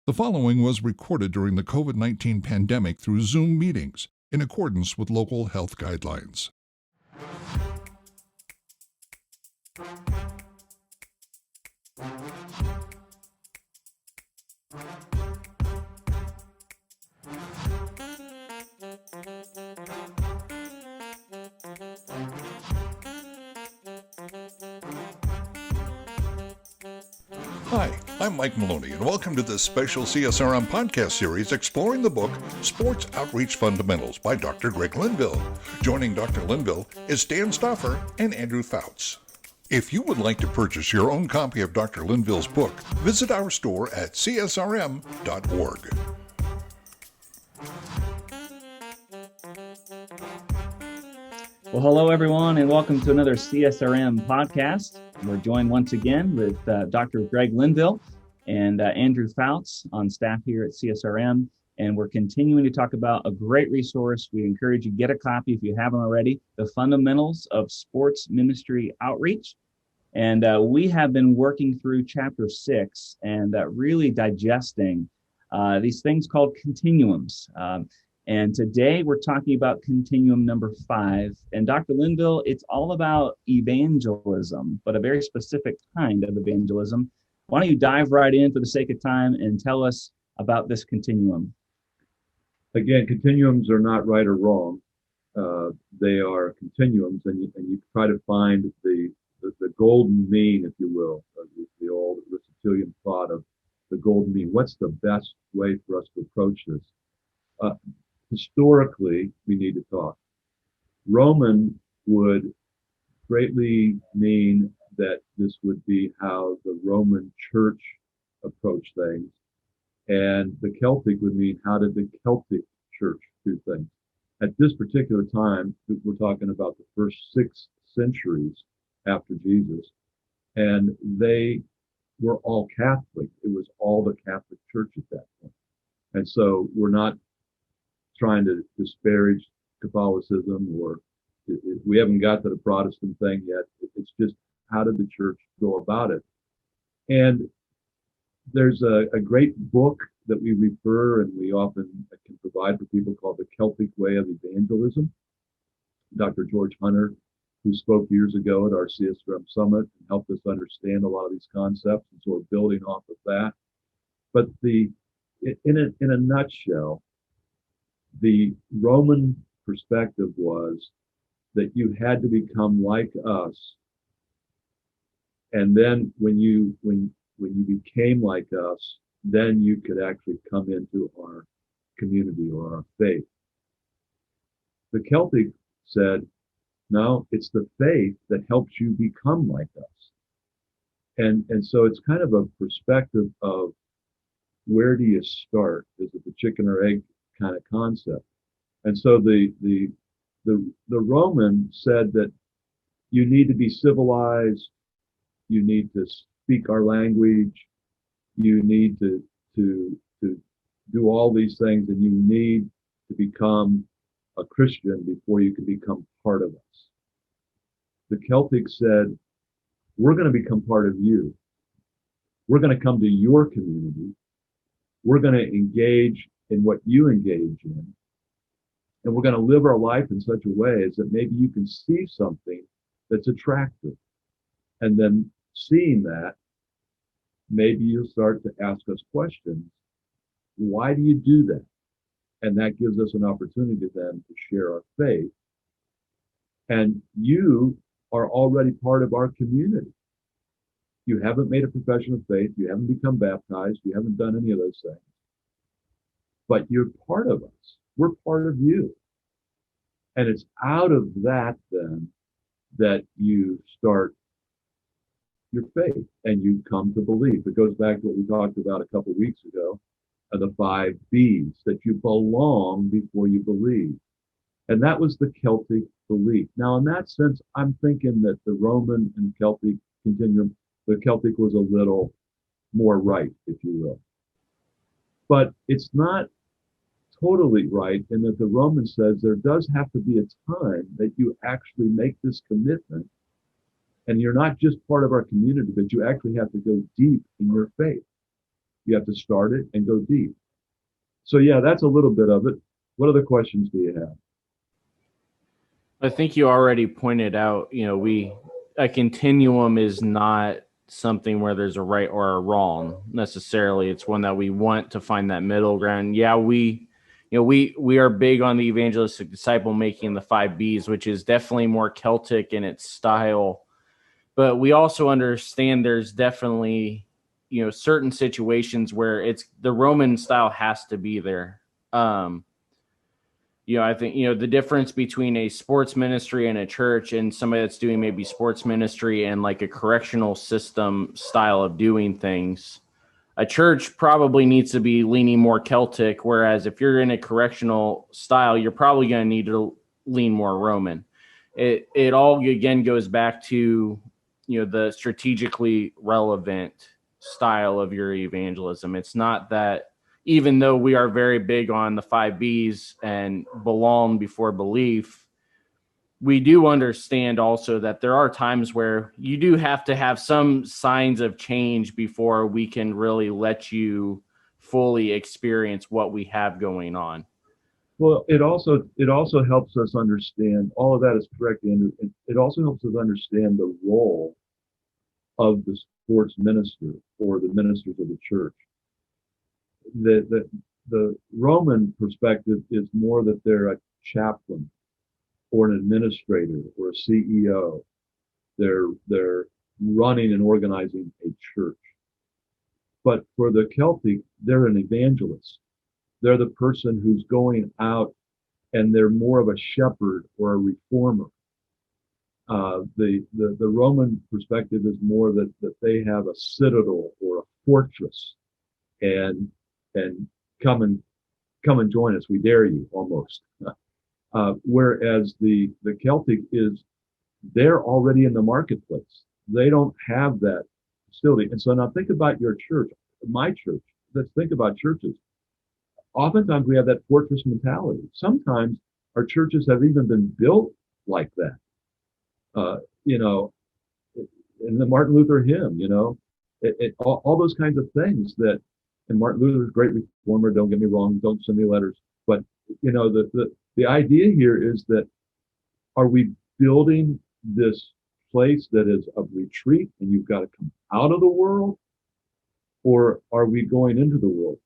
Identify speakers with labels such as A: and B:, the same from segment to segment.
A: The following was recorded during the COVID-19 pandemic through Zoom meetings in accordance with local health guidelines. Hi, I'm Mike Maloney, and welcome to this special CSRM podcast series exploring the book Sports Outreach Fundamentals by Dr. Greg Linville. Joining Dr. Linville is Dan Stoffer and Andrew Fouts. If you would like to purchase your own copy of Dr. Linville's book, visit our store at csrm.org.
B: Well, hello, everyone, and welcome to another CSRM podcast. We're joined once again with Dr. Greg Linville and Andrew Fouts on staff here at CSRM, and we're continuing to talk about a great resource. We encourage you to get a copy if you haven't already, The Fundamentals of Sports Ministry Outreach. And we have been working through Chapter 6 and really digesting these things called continuums. And today we're talking about continuum number 5. And Dr. Linville, it's all about evangelism, but a very specific kind of evangelism. Why don't you dive right in for the sake of time and tell us about this continuum?
C: Again, continuums are not right or wrong. They are continuums, and you try to find the golden mean, if you will, the old Aristotelian thought of the golden mean. What's the best way for us to approach this? Historically, we need to talk. Roman would greatly mean that this would be how the Roman church approached things. And the Celtic would mean how did the Celtic church do things. At this particular time, we're talking about the first 6 centuries after Jesus, and they were all Catholic. It was all the Catholic Church at that point. And so we're not trying to disparage Catholicism, or we haven't got to the Protestant thing yet. It's just how did the church go about it? And there's a great book that we refer and we often can provide for people called The Celtic Way of Evangelism. Dr. George Hunter, who spoke years ago at our CSRM Summit and helped us understand a lot of these concepts, and so we're building off of that. But in a nutshell, the Roman perspective was that you had to become like us, and then when you became like us, then you could actually come into our community or our faith. The Celtic said, no, it's the faith that helps you become like us. And so it's kind of a perspective of where do you start? Is it the chicken or egg kind of concept? And so the Roman said that you need to be civilized, you need to speak our language, you need to do all these things, and you need to become a Christian before you can become part of us. The Celtic said, we're going to become part of you. We're going to come to your community. We're going to engage in what you engage in. And we're going to live our life in such a way as that maybe you can see something that's attractive. And then seeing that, maybe you'll start to ask us questions. Why do you do that? And that gives us an opportunity then to share our faith. And you are already part of our community. You haven't made a profession of faith. You haven't become baptized. You haven't done any of those things. But you're part of us. We're part of you. And it's out of that then that you start your faith and you come to believe. It goes back to what we talked about a couple of weeks ago, the 5 B's, that you belong before you believe. And that was the Celtic belief. Now, in that sense, I'm thinking that the Roman and Celtic continuum, the Celtic was a little more right, if you will. But it's not totally right in that the Roman says there does have to be a time that you actually make this commitment, and you're not just part of our community, but you actually have to go deep in your faith. You have to start it and go deep. So yeah, that's a little bit of it. What other questions do you have?
D: I think you already pointed out, a continuum is not something where there's a right or a wrong necessarily. It's one that we want to find that middle ground. Yeah, we are big on the evangelistic disciple making, the 5 Bs, which is definitely more Celtic in its style. But we also understand there's definitely, certain situations where it's the Roman style has to be there. I think, the difference between a sports ministry and a church and somebody that's doing maybe sports ministry and like a correctional system style of doing things, a church probably needs to be leaning more Celtic. Whereas if you're in a correctional style, you're probably going to need to lean more Roman. It all again goes back to, the strategically relevant style of your evangelism. It's not that, even though we are very big on the 5 Bs and belong before belief, we do understand also that there are times where you do have to have some signs of change before we can really let you fully experience what we have going on.
C: Well, it also helps us understand, all of that is correct, Andrew. It also helps us understand the role of the sports minister or the ministers of the church. The Roman perspective is more that they're a chaplain or an administrator or a CEO. They're running and organizing a church. But for the Celtic, they're an evangelist. They're the person who's going out, and they're more of a shepherd or a reformer. The Roman perspective is more that they have a citadel or a fortress, and come and join us. We dare you, almost. Whereas the Celtic is, they're already in the marketplace. They don't have that facility. And so now think about your church, my church. Let's think about churches. Oftentimes we have that fortress mentality. Sometimes our churches have even been built like that. In the Martin Luther hymn, all those kinds of things that, and Martin Luther's a great reformer, don't get me wrong, don't send me letters. But, the idea here is that, are we building this place that is of retreat and you've got to come out of the world? Or are we going into the world?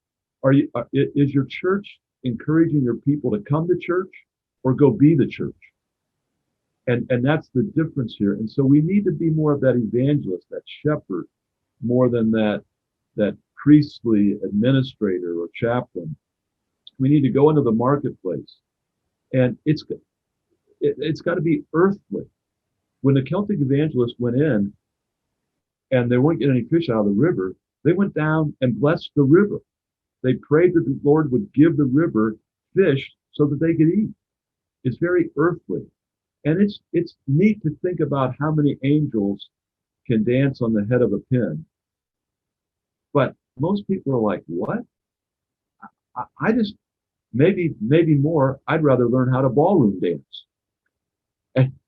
C: Is your church encouraging your people to come to church or go be the church? And that's the difference here. And so we need to be more of that evangelist, that shepherd, more than that priestly administrator or chaplain. We need to go into the marketplace, and it's got to be earthly. When the Celtic evangelists went in and they weren't getting any fish out of the river, they went down and blessed the river. They prayed that the Lord would give the river fish so that they could eat. It's very earthly. And it's neat to think about how many angels can dance on the head of a pin. But most people are like, what? I just, maybe more, I'd rather learn how to ballroom dance.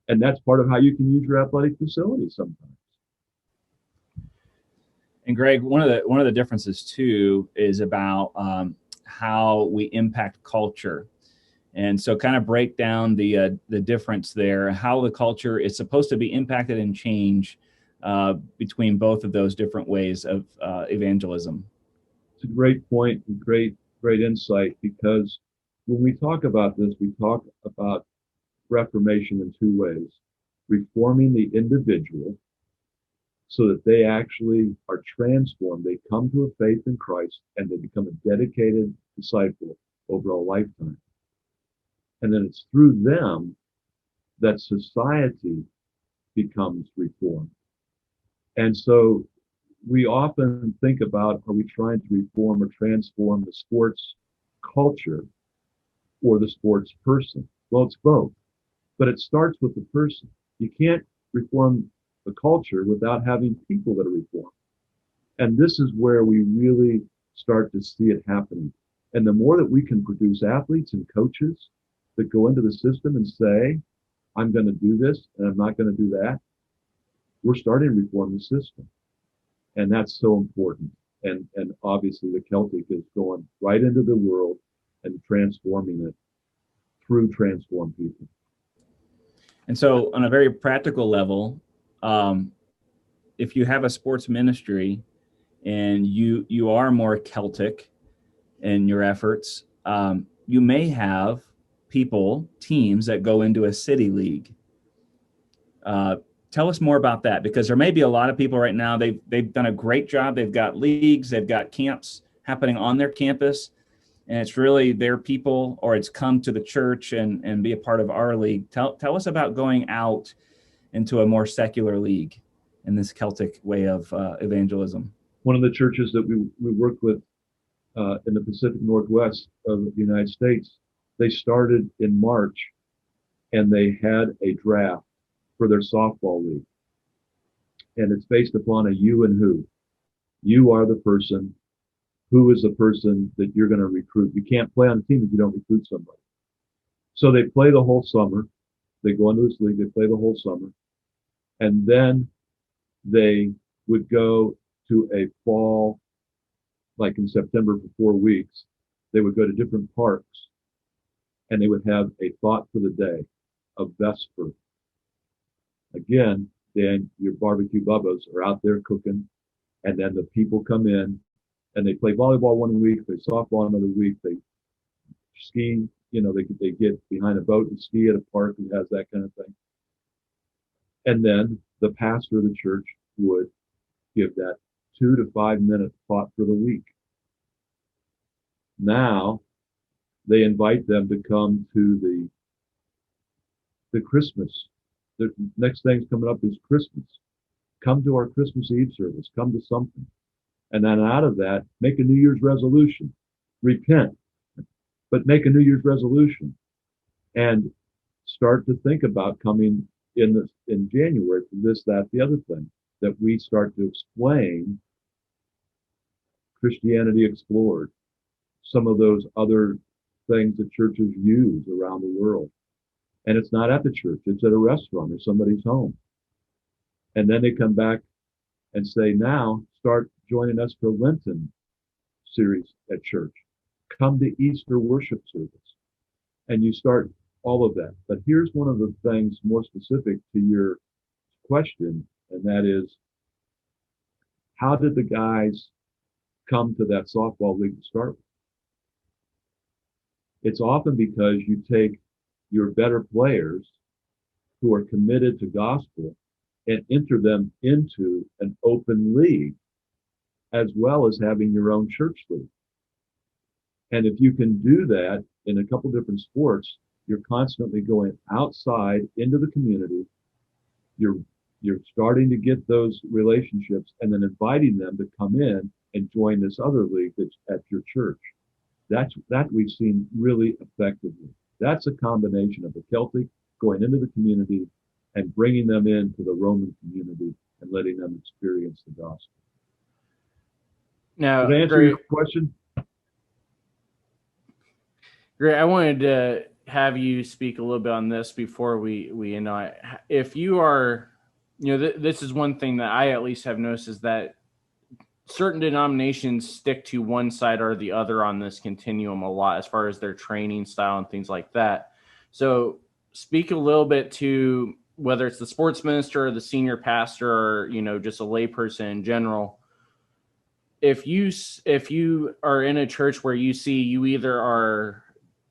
C: And that's part of how you can use your athletic facilities sometimes.
B: And Greg, one of the differences too is about how we impact culture. And so kind of break down the difference there, how the culture is supposed to be impacted and change between both of those different ways of evangelism.
C: It's a great point and great insight, because when we talk about this, we talk about Reformation in two ways: reforming the individual so that they actually are transformed. They come to a faith in Christ and they become a dedicated disciple over a lifetime. And then it's through them that society becomes reformed. And so we often think about, are we trying to reform or transform the sports culture or the sports person? Well, it's both. But it starts with the person. You can't reform the culture without having people that are reformed. And this is where we really start to see it happening. And the more that we can produce athletes and coaches that go into the system and say, I'm going to do this and I'm not going to do that, we're starting to reform the system. And that's so important. And obviously the Celtic is going right into the world and transforming it through transformed people.
B: And so, on a very practical level, if you have a sports ministry and you are more Celtic in your efforts, you may have teams that go into a city league. Tell us more about that, because there may be a lot of people right now. They've done a great job. They've got leagues, they've got camps happening on their campus, and it's really their people, or it's come to the church and be a part of our league. Tell us about going out into a more secular league in this Celtic way of evangelism.
C: One of the churches that we worked with in the Pacific Northwest of the United States, they started in March, and they had a draft for their softball league. And it's based upon a you and who. You are the person. Who is the person that you're going to recruit? You can't play on a team if you don't recruit somebody. So they play the whole summer. They go into this league, they play the whole summer. And then they would go to a fall, like in September for 4 weeks. They would go to different parks, and they would have a thought for the day, a vesper. Again, then your barbecue bubbas are out there cooking, and then the people come in and they play volleyball 1 week, they softball another week, they ski, they get behind a boat and ski at a park that has that kind of thing. And then the pastor of the church would give that 2 to 5 minute thought for the week. Now they invite them to come to the Christmas. The next thing's coming up is Christmas. Come to our Christmas Eve service. Come to something. And then out of that, make a New Year's resolution. Repent, but make a New Year's resolution. And start to think about coming in January for this, that, the other thing. That we start to explain Christianity Explored. Some of those other things that churches use around the world. And it's not at the church, it's at a restaurant or somebody's home. And then they come back and say, now start joining us for Lenten series at church. Come to Easter worship service. And you start all of that. But here's one of the things more specific to your question, and that is, how did the guys come to that softball league to start with? It's often because you take your better players who are committed to gospel and enter them into an open league, as well as having your own church league. And if you can do that in a couple different sports, you're constantly going outside into the community. You're starting to get those relationships and then inviting them to come in and join this other league that's at your church. That we've seen really effectively. That's a combination of the Celtic going into the community and bringing them into the Roman community and letting them experience the gospel.
D: Now,
C: did I answer your question?
D: Great. I wanted to have you speak a little bit on this before we if you are, this is one thing that I at least have noticed, is that certain denominations stick to one side or the other on this continuum a lot as far as their training style and things like that. So speak a little bit to whether it's the sports minister or the senior pastor or, just a lay person in general. If you are in a church where you see you either are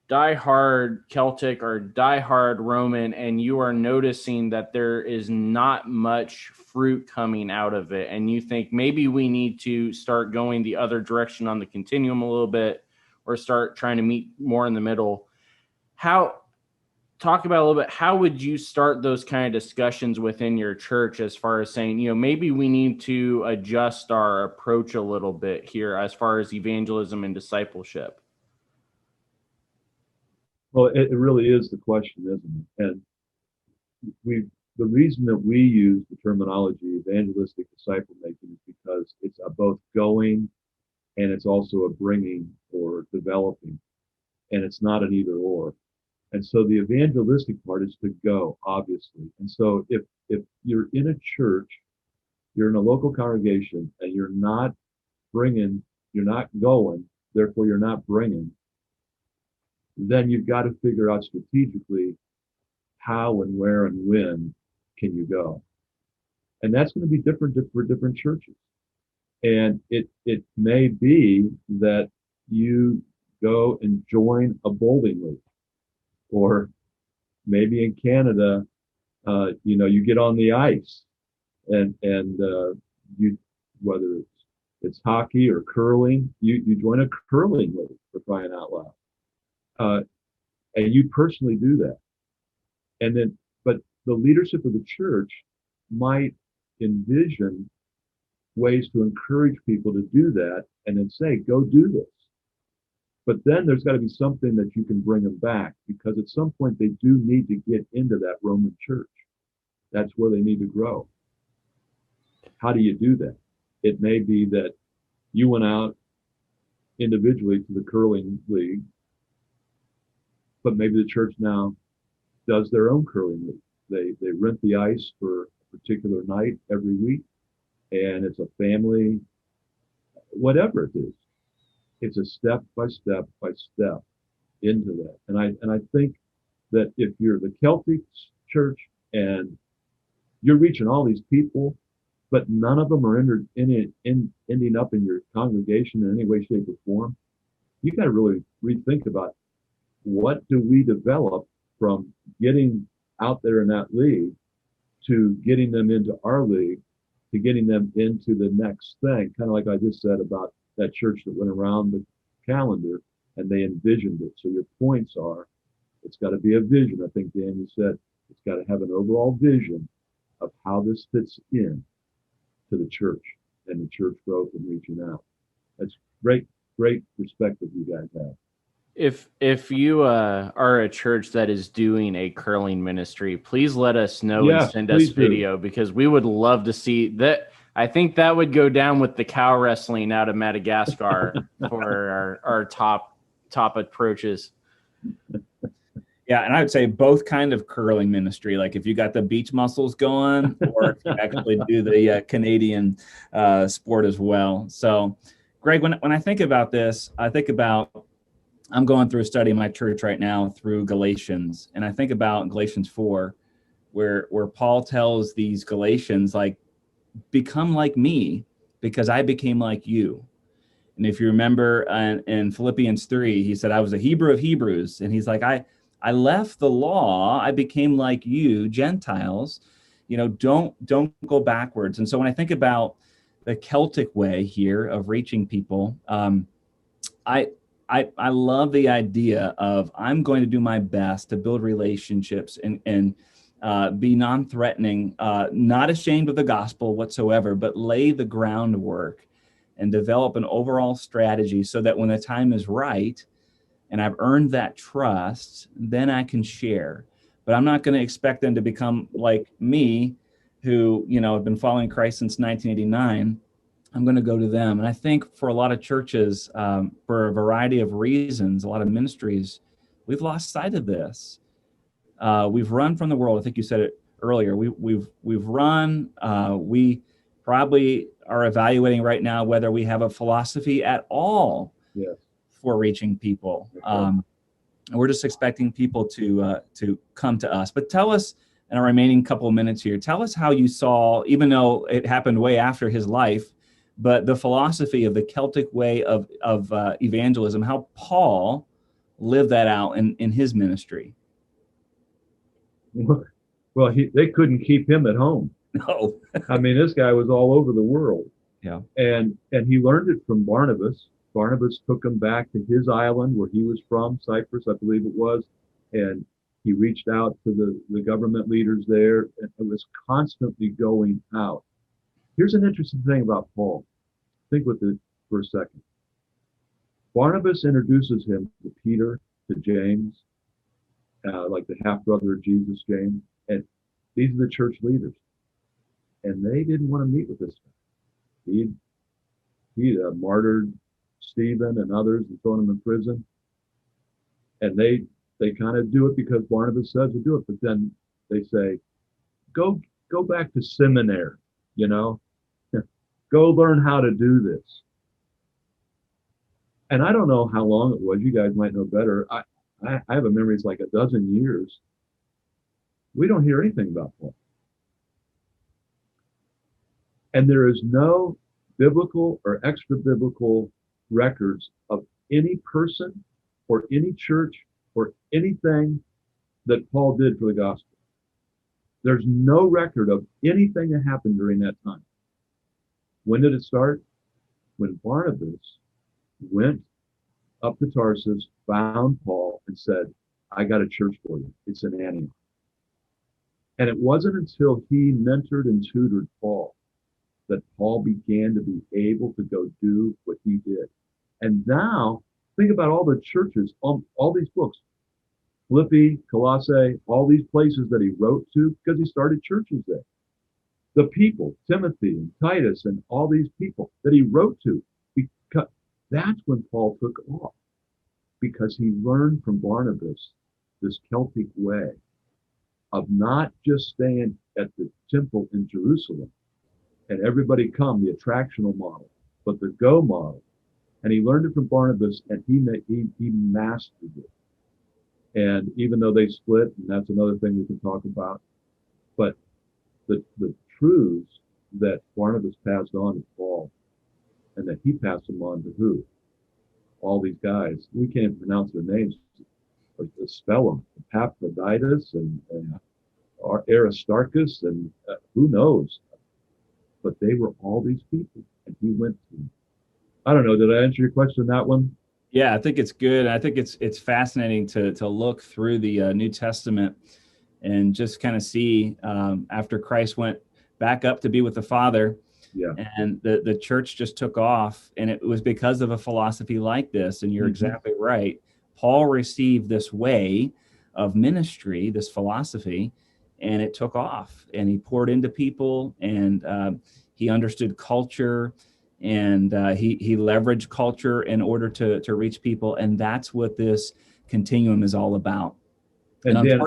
D: diehard Celtic or diehard Roman, and you are noticing that there is not much fruit coming out of it, and you think maybe we need to start going the other direction on the continuum a little bit, or start trying to meet more in the middle, talk about a little bit, how would you start those kind of discussions within your church as far as saying, maybe we need to adjust our approach a little bit here as far as evangelism and discipleship?
C: Well, it really is the question, isn't it? And the reason that we use the terminology evangelistic disciple making is because it's a both going and it's also a bringing or developing, and it's not an either or. And so the evangelistic part is to go, obviously. And so if you're in a church, you're in a local congregation, and you're not you're not going, therefore you're not bringing, then you've got to figure out strategically how and where and when can you go. And that's going to be different for different churches. And it may be that you go and join a bowling league, or maybe in Canada, you get on the ice and you, whether it's hockey or curling, you join a curling league, for crying out loud. And you personally do that. And then, but the leadership of the church might envision ways to encourage people to do that and then say, go do this. But then there's got to be something that you can bring them back, because at some point they do need to get into that Roman church. That's where they need to grow. How do you do that? It may be that you went out individually to the curling league, but maybe the church now does their own curling league. They rent the ice for a particular night every week, and it's a family, whatever it is. It's a step by step by step into that. And I think that if you're the Celtic church and you're reaching all these people, but none of them are ending up in your congregation in any way, shape, or form, you got to really rethink about what do we develop from getting out there in that league to getting them into our league to getting them into the next thing. Kind of like I just said about that church that went around the calendar and they envisioned it. So your points are, it's got to be a vision. I think Daniel said it's got to have an overall vision of how this fits in to the church and the church growth and reaching out. That's great perspective you guys have.
D: If you are a church that is doing a curling ministry, please let us know and send us video, because we would love to see that. I think that would go down with the cow wrestling out of Madagascar for our top approaches.
B: Yeah, and I would say both kind of curling ministry, like if you got the beach muscles going, or if you actually do the Canadian sport as well. So, Greg, when I think about this, I'm going through a study in my church right now through Galatians, and I think about Galatians 4, where Paul tells these Galatians, like, become like me because I became like you. And if you remember in Philippians 3, he said, I was a Hebrew of Hebrews. And he's like, I left the law. I became like you, Gentiles. Don't go backwards. And so when I think about the Celtic way here of reaching people, I love the idea of I'm going to do my best to build relationships and be non-threatening, not ashamed of the gospel whatsoever, but lay the groundwork and develop an overall strategy so that when the time is right and I've earned that trust, then I can share. But I'm not going to expect them to become like me, who, have been following Christ since 1989. I'm going to go to them. And I think for a lot of churches, for a variety of reasons, a lot of ministries, we've lost sight of this. We've run from the world. I think you said it earlier. We've run. We probably are evaluating right now whether we have a philosophy at all for reaching people. And we're just expecting people to come to us. But tell us, in our remaining couple of minutes here, tell us how you saw, even though it happened way after his life, but the philosophy of the Celtic way of evangelism, how Paul lived that out in his ministry.
C: Well, they couldn't keep him at home.
B: No.
C: I mean, this guy was all over the world.
B: Yeah.
C: And he learned it from Barnabas. Barnabas took him back to his island where he was from, Cyprus, I believe it was. And he reached out to the government leaders there, and it was constantly going out. Here's an interesting thing about Paul. Think with it for a second. Barnabas introduces him to Peter, to James, like the half-brother of Jesus, James. And these are the church leaders. And they didn't want to meet with this guy. He martyred Stephen and others and thrown them in prison. And they kind of do it because Barnabas says to do it. But then they say, go back to seminary, go learn how to do this. And I don't know how long it was. You guys might know better. I have a memory, it's like a dozen years. We don't hear anything about Paul. And there is no biblical or extra biblical records of any person or any church or anything that Paul did for the gospel. There's no record of anything that happened during that time. When did it start? When Barnabas went up to Tarsus, found Paul, and said, I got a church for you. It's in Antioch. And it wasn't until he mentored and tutored Paul that Paul began to be able to go do what he did. And now, think about all the churches, all these books, Philippi, Colossae, all these places that he wrote to, because he started churches there. The people, Timothy and Titus and all these people that he wrote to, because that's when Paul took off, because he learned from Barnabas this Celtic way of not just staying at the temple in Jerusalem and everybody come, the attractional model, but the go model. And he learned it from Barnabas, and he mastered it. And even though they split, and that's another thing we can talk about, but the truths that Barnabas passed on to Paul, and that he passed them on to who? All these guys. We can't pronounce their names, but spell them. Epaphroditus and Aristarchus, and who knows? But they were all these people, and he went to them. I don't know. Did I answer your question on that one?
B: Yeah, I think it's good. I think it's fascinating to look through the New Testament and just kind of see after Christ went back up to be with the Father,
C: Yeah.
B: and the church just took off, and it was because of a philosophy like this. And you're exactly right. Paul received this way of ministry, this philosophy, and it took off, and he poured into people, and he understood culture, and he leveraged culture in order to reach people. And that's what this continuum is all about.
C: And Dan,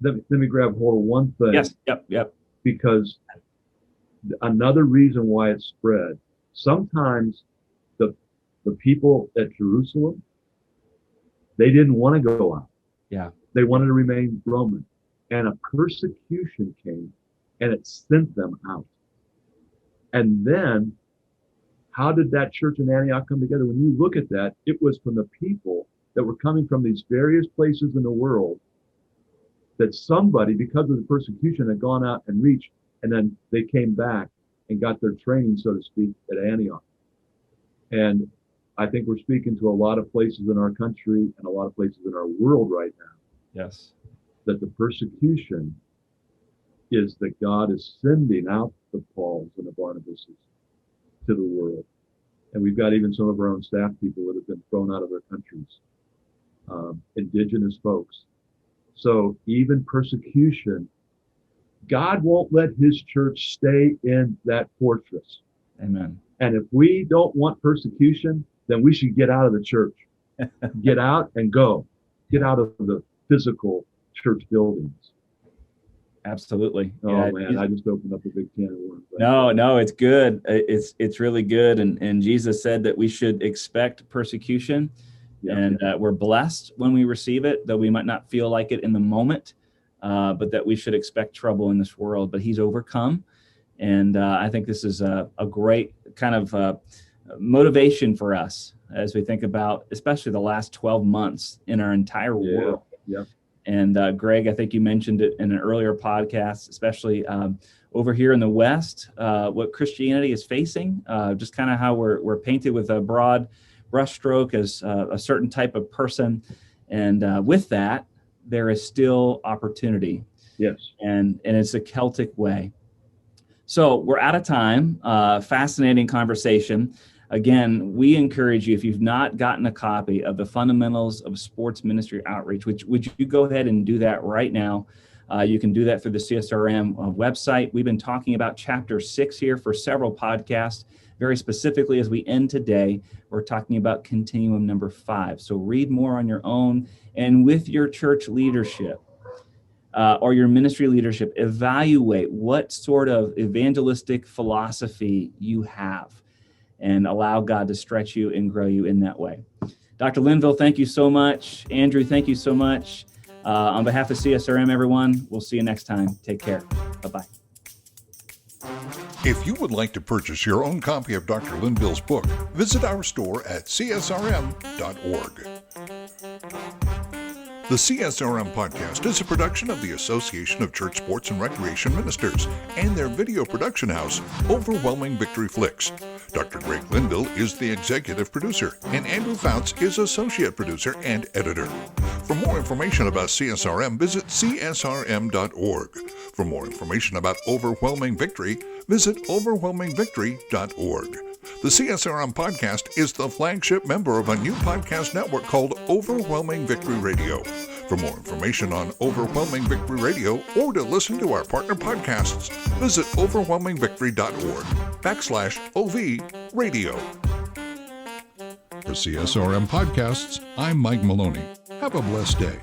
C: let me grab hold of one thing.
B: Yes, yep.
C: Because another reason why it spread, sometimes the people at Jerusalem, they didn't want to go out.
B: Yeah.
C: They wanted to remain Roman. And a persecution came, and it sent them out. And then, how did that church in Antioch come together? When you look at that, it was from the people that were coming from these various places in the world, that somebody, because of the persecution, had gone out and reached, and then they came back and got their training, so to speak, at Antioch. And I think we're speaking to a lot of places in our country and a lot of places in our world right now.
B: Yes.
C: That the persecution is that God is sending out the Pauls and the Barnabases to the world. And we've got even some of our own staff people that have been thrown out of their countries, indigenous folks. So even persecution, God won't let his church stay in that fortress.
B: Amen.
C: And if we don't want persecution, then we should get out of the church. Get out and go. Get out of the physical church buildings.
B: Absolutely.
C: Oh yeah, man, I just opened up a big can of worms.
B: No, it's good. It's really good. And Jesus said that we should expect persecution, and we're blessed when we receive it, though we might not feel like it in the moment, but that we should expect trouble in this world. But he's overcome. And I think this is a great kind of motivation for us as we think about, especially the last 12 months in our entire world.
C: Yeah.
B: And Greg, I think you mentioned it in an earlier podcast, especially over here in the West, what Christianity is facing, just kind of how we're painted with a broad brushstroke as a certain type of person. And with that, there is still opportunity.
C: Yes.
B: And it's a Celtic way. So we're out of time. Fascinating conversation. Again, we encourage you, if you've not gotten a copy of the Fundamentals of Sports Ministry Outreach, would you go ahead and do that right now? You can do that through the CSRM website. We've been talking about Chapter 6 here for several podcasts. Very specifically, as we end today, we're talking about Continuum number 5. So read more on your own, and with your church leadership or your ministry leadership, evaluate what sort of evangelistic philosophy you have. and allow God to stretch you and grow you in that way. Dr. Linville, thank you so much. Andrew, thank you so much. On behalf of CSRM, everyone, we'll see you next time. Take care. Bye-bye.
A: If you would like to purchase your own copy of Dr. Linville's book, visit our store at csrm.org. The CSRM podcast is a production of the Association of Church Sports and Recreation Ministers and their video production house, Overwhelming Victory Flix. Dr. Greg Linville is the executive producer, and Andrew Fouts is associate producer and editor. For more information about CSRM, visit csrm.org. For more information about Overwhelming Victory, visit overwhelmingvictory.org. The CSRM podcast is the flagship member of a new podcast network called Overwhelming Victory Radio. For more information on Overwhelming Victory Radio or to listen to our partner podcasts, visit overwhelmingvictory.org/OV radio. For CSRM Podcasts, I'm Mike Maloney. Have a blessed day.